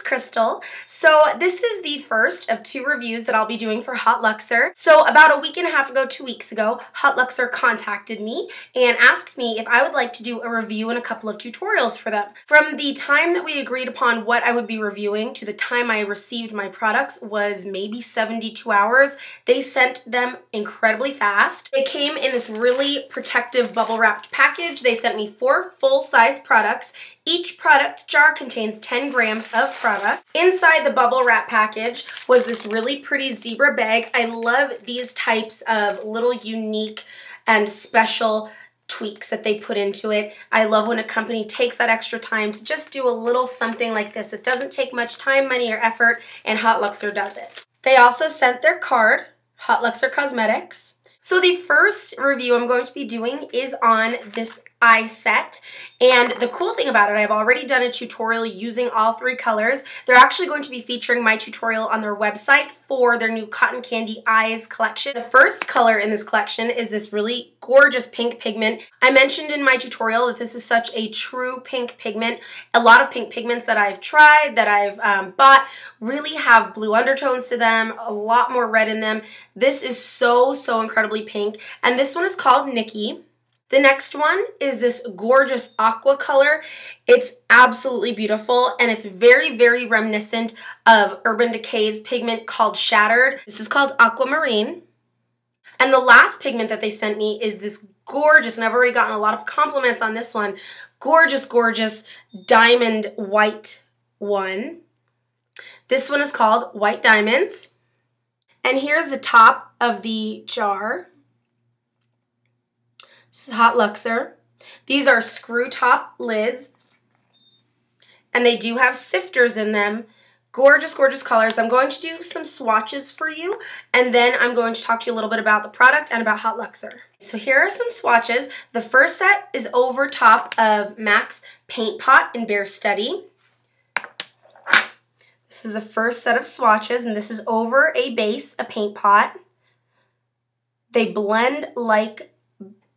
Crystal. So this is the first of 2 reviews that I'll be doing for Haute Luxxor. So about a week and a half ago, 2 weeks ago, Haute Luxxor contacted me and asked me if I would like to do a review and a couple of tutorials for them. From the time that we agreed upon what I would be reviewing to the time I received my products was maybe 72 hours. They sent them incredibly fast. They came in this really protective bubble wrapped package. They sent me 4 full-size products. Each product jar contains 10 grams of product. Inside the bubble wrap package was this really pretty zebra bag. I love these types of little unique and special tweaks that they put into it. I love when a company takes that extra time to just do a little something like this. It doesn't take much time, money, or effort, and Haute Luxxor does it. They also sent their card, Haute Luxxor Cosmetics. So the first review I'm going to be doing is on this eye set. And the cool thing about it, I've already done a tutorial using all 3 colors. They're actually going to be featuring my tutorial on their website for their new Cotton Candy Eyes collection. The first color in this collection is this really gorgeous pink pigment. I mentioned in my tutorial that this is such a true pink pigment. A lot of pink pigments that I've tried, that I've bought, really have blue undertones to them, a lot more red in them. This is so incredibly pink. And this one is called Nikki. The next one is this gorgeous aqua color. It's absolutely beautiful, and it's very reminiscent of Urban Decay's pigment called Shattered. This is called Aquamarine. And the last pigment that they sent me is this gorgeous, and I've already gotten a lot of compliments on this one, gorgeous diamond white one. This one is called White Diamonds. And here's the top of the jar. This is Haute Luxxor. These are screw top lids, and they do have sifters in them. Gorgeous colors. I'm going to do some swatches for you, and then I'm going to talk to you a little bit about the product and about Haute Luxxor. So here are some swatches. The first set is over top of MAC's Paint Pot in Bare Study. This is the first set of swatches, and this is over a base, a paint pot. They blend like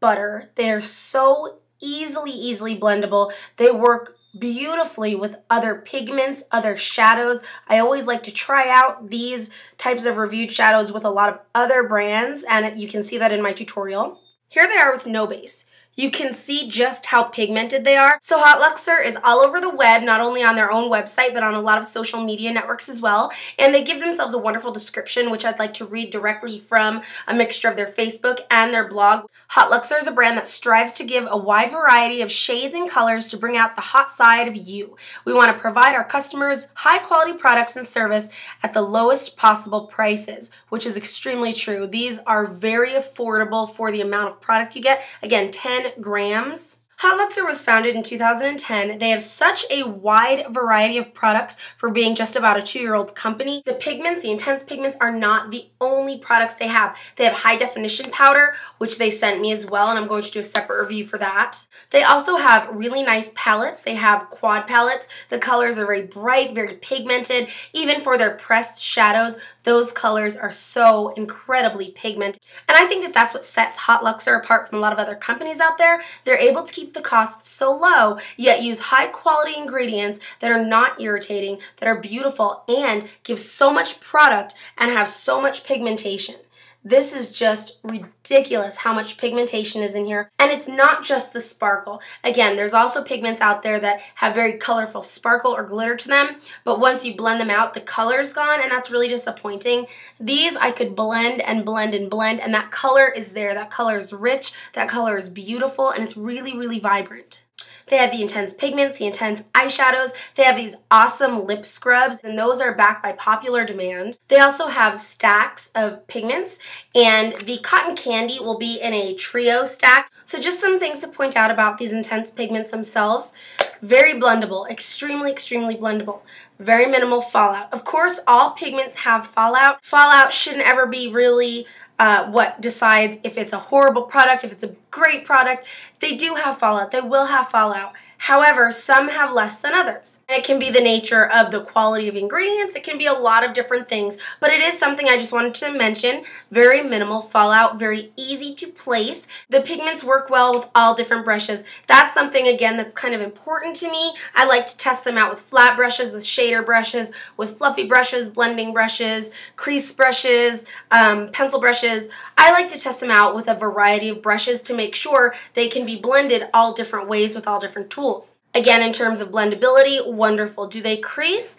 butter. They're so easily blendable. They work beautifully with other pigments, other shadows. I always like to try out these types of reviewed shadows with a lot of other brands, and you can see that in my tutorial. Here they are with no base. You can see just how pigmented they are. So Haute Luxxor is all over the web, not only on their own website, but on a lot of social media networks as well. And they give themselves a wonderful description, which I'd like to read directly from a mixture of their Facebook and their blog. Haute Luxxor is a brand that strives to give a wide variety of shades and colors to bring out the hot side of you. We want to provide our customers high quality products and service at the lowest possible prices, which is extremely true. These are very affordable for the amount of product you get. Again, 10 grams. Haute Luxxor was founded in 2010. They have such a wide variety of products for being just about a 2-year-old company. The pigments, the intense pigments, are not the only products they have. They have high definition powder, which they sent me as well, and I'm going to do a separate review for that. They also have really nice palettes. They have quad palettes. The colors are very bright, very pigmented. Even for their pressed shadows, those colors are so incredibly pigmented. And I think that that's what sets Haute Luxxor apart from a lot of other companies out there. They're able to keep the costs so low, yet use high quality ingredients that are not irritating, that are beautiful, and give so much product and have so much pigmentation. This is just ridiculous how much pigmentation is in here. And it's not just the sparkle. Again, there's also pigments out there that have very colorful sparkle or glitter to them, but once you blend them out, the color's gone, and that's really disappointing. These I could blend and blend and blend, and that color is there. That color is rich, that color is beautiful, and it's really vibrant. They have the intense pigments, the intense eyeshadows. They have these awesome lip scrubs, and those are backed by popular demand. They also have stacks of pigments, and the cotton candy will be in a trio stack. So just some things to point out about these intense pigments themselves. Very blendable, extremely blendable. Very minimal fallout. Of course, all pigments have fallout. Fallout shouldn't ever be really what decides if it's a horrible product, if it's a great product. They do have fallout. They will have fallout. However, some have less than others. And it can be the nature of the quality of ingredients. It can be a lot of different things, but it is something I just wanted to mention. Very minimal fallout, very easy to place. The pigments work well with all different brushes. That's something, again, that's kind of important to me. I like to test them out with flat brushes, with shader brushes, with fluffy brushes, blending brushes, crease brushes, pencil brushes. I like to test them out with a variety of brushes to make sure they can be blended all different ways with all different tools. Again, in terms of blendability, wonderful. Do they crease?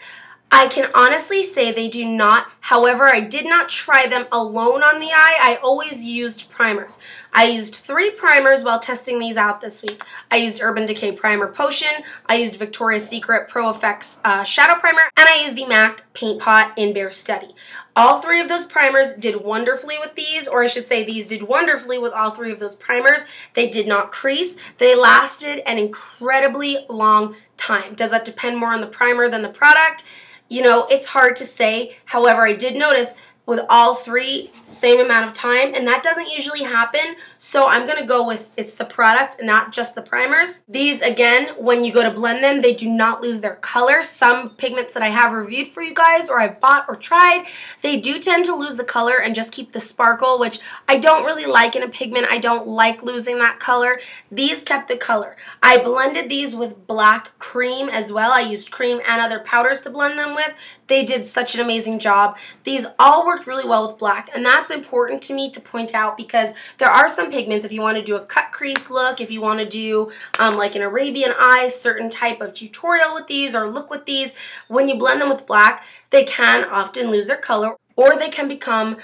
I can honestly say they do not. However, I did not try them alone on the eye. I always used primers. I used 3 primers while testing these out this week. I used Urban Decay Primer Potion, I used Victoria's Secret Pro Effects Shadow Primer, and I used the MAC Paint Pot in Bare Study. All 3 of those primers did wonderfully with these, or I should say these did wonderfully with all 3 of those primers. They did not crease. They lasted an incredibly long time. Does that depend more on the primer than the product? You know, it's hard to say. However, I did notice with all 3, same amount of time, and that doesn't usually happen, so I'm going to go with it's the product, not just the primers. These, again, when you go to blend them, they do not lose their color. Some pigments that I have reviewed for you guys, or I've bought or tried, they do tend to lose the color and just keep the sparkle, which I don't really like in a pigment. I don't like losing that color. These kept the color. I blended these with black cream as well. I used cream and other powders to blend them with. They did such an amazing job. These all worked really well with black, and that's important to me to point out because there are some pigments, if you want to do a cut crease look, if you want to do like an Arabian eye, certain type of tutorial with these or look with these, when you blend them with black, they can often lose their color or they can become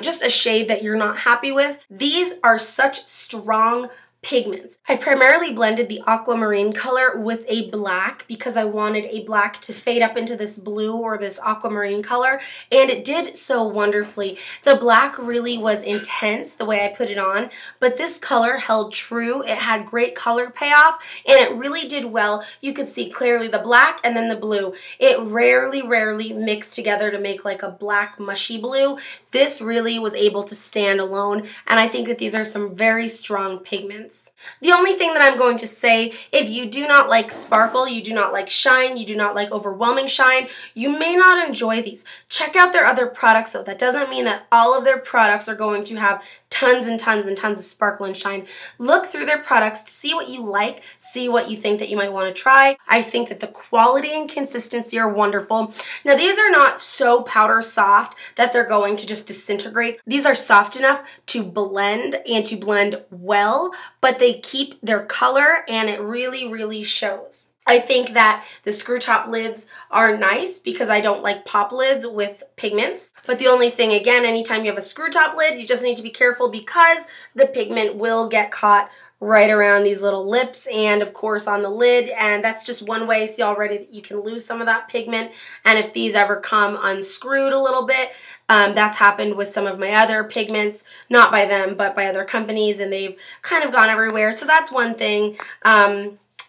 just a shade that you're not happy with. These are such strong pigments. I primarily blended the aquamarine color with a black because I wanted a black to fade up into this blue or this aquamarine color, and it did so wonderfully. The black really was intense the way I put it on, but this color held true. It had great color payoff, and it really did well. You could see clearly the black and then the blue. It rarely mixed together to make like a black mushy blue. This really was able to stand alone, and I think that these are some very strong pigments. The only thing that I'm going to say, if you do not like sparkle, you do not like shine, you do not like overwhelming shine, you may not enjoy these. Check out their other products though. That doesn't mean that all of their products are going to have tons and tons and tons of sparkle and shine. Look through their products to see what you like, see what you think that you might want to try. I think that the quality and consistency are wonderful. Now these are not so powder soft that they're going to just disintegrate. These are soft enough to blend and to blend well, but they keep their color and it really shows. I think that the screw top lids are nice because I don't like pop lids with pigments. But the only thing, again, anytime you have a screw top lid, you just need to be careful because the pigment will get caught right around these little lips and of course on the lid, and that's just one way. See already that you can lose some of that pigment, and if these ever come unscrewed a little bit, that's happened with some of my other pigments, not by them but by other companies, and they've kind of gone everywhere. So that's one thing.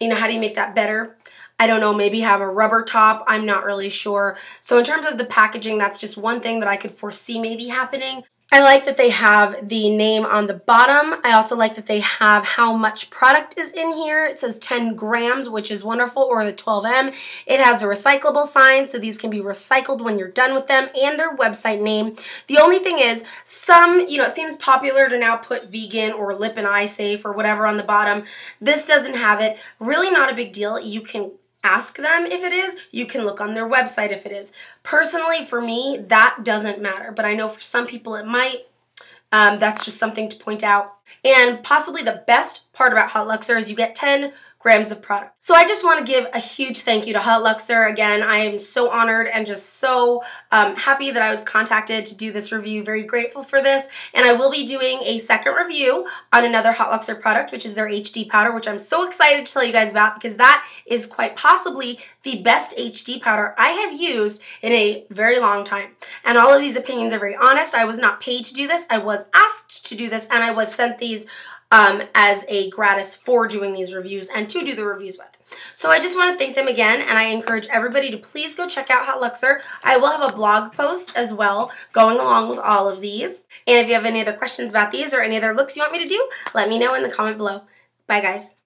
You know, how do you make that better? I don't know, maybe have a rubber top. I'm not really sure. So in terms of the packaging, that's just one thing that I could foresee maybe happening. I like that they have the name on the bottom. I also like that they have how much product is in here. It says 10 grams, which is wonderful, or the 12M. It has a recyclable sign, so these can be recycled when you're done with them, and their website name. The only thing is, some, you know, it seems popular to now put vegan or lip and eye safe or whatever on the bottom. This doesn't have it. Really not a big deal. You can ask them if it is. You can look on their website if it is. Personally, for me, that doesn't matter, but I know for some people it might. That's just something to point out. And possibly the best part about Haute Luxxor is you get 10 grams of product. So I just want to give a huge thank you to Haute Luxxor. Again, I am so honored and just so happy that I was contacted to do this review. Very grateful for this. And I will be doing a second review on another Haute Luxxor product, which is their HD powder, which I'm so excited to tell you guys about because that is quite possibly the best HD powder I have used in a very long time. And all of these opinions are very honest. I was not paid to do this. I was asked to do this, and I was sent these as a gratis for doing these reviews and to do the reviews with. So I just want to thank them again, and I encourage everybody to please go check out Haute Luxxor. I will have a blog post as well going along with all of these. And if you have any other questions about these or any other looks you want me to do, let me know in the comment below. Bye guys.